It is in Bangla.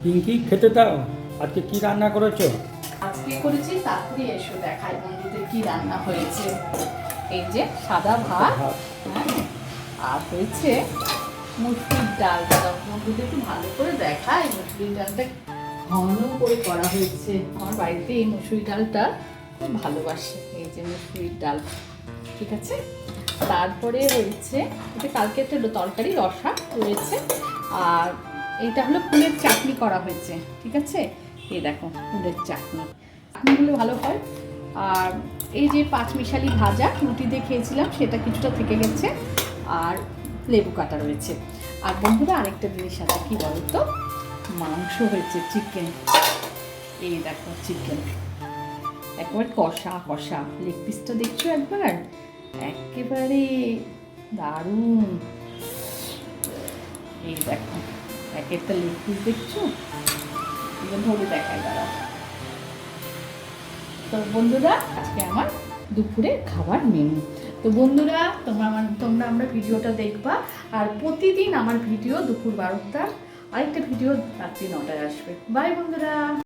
পিঙ্কি খেতে দাও। আজকে কি রান্না করেছো? আজকে করেছি, তাড়াতাড়ি এসো দেখাই বন্ধুদের কি রান্না হয়েছে। এই যে সাদা ভাত, হ্যাঁ, আর হয়েছে মুসুরির ডাল। দাদা বন্ধুদের একটু ভালো করে দেখাই, মুসুরির ডালটা ঘন করে করা হয়েছে। আমার বাড়িতে এই মুসুরির ডালটা খুব ভালোবাসে। এই যে মুসুরির ডাল, ঠিক আছে। তারপরে হয়েছে এটা কালকে একটা তরকারি রসা রয়েছে, আর এটা হলো ফুলের চাটনি করা হয়েছে, ঠিক আছে। এই দেখো ফুলের চাটনি, চাটনিগুলো ভালো হয়। আর এই যে পাঁচমিশালি ভাজা রুটি দিয়ে খেয়েছিলাম, সেটা কিছুটা থেকে গেছে, আর লেবু কাটা রয়েছে। আর বন্ধুরা আরেকটা জিনিস আছে, কি বলতো, মাংস হয়েছে, চিকেন। এই দেখো চিকেন একবার কষা কষা, লেগ পিসটা দেখছো একবার, একেবারে দারুণ। এই দেখো এক একটা লেগ পিস দেখছো, ধরে দেখায় দাঁড়াও। তো বন্ধুরা আজকে আমার দুপুরে খাবার মেনু। তো বন্ধুরা তোমরা আমরা ভিডিওটা দেখবা, আর প্রতিদিন আমার ভিডিও দুপুর 12টায়, আরেকটা ভিডিও রাত্রি 9টায় আসবে। বাই বন্ধুরা।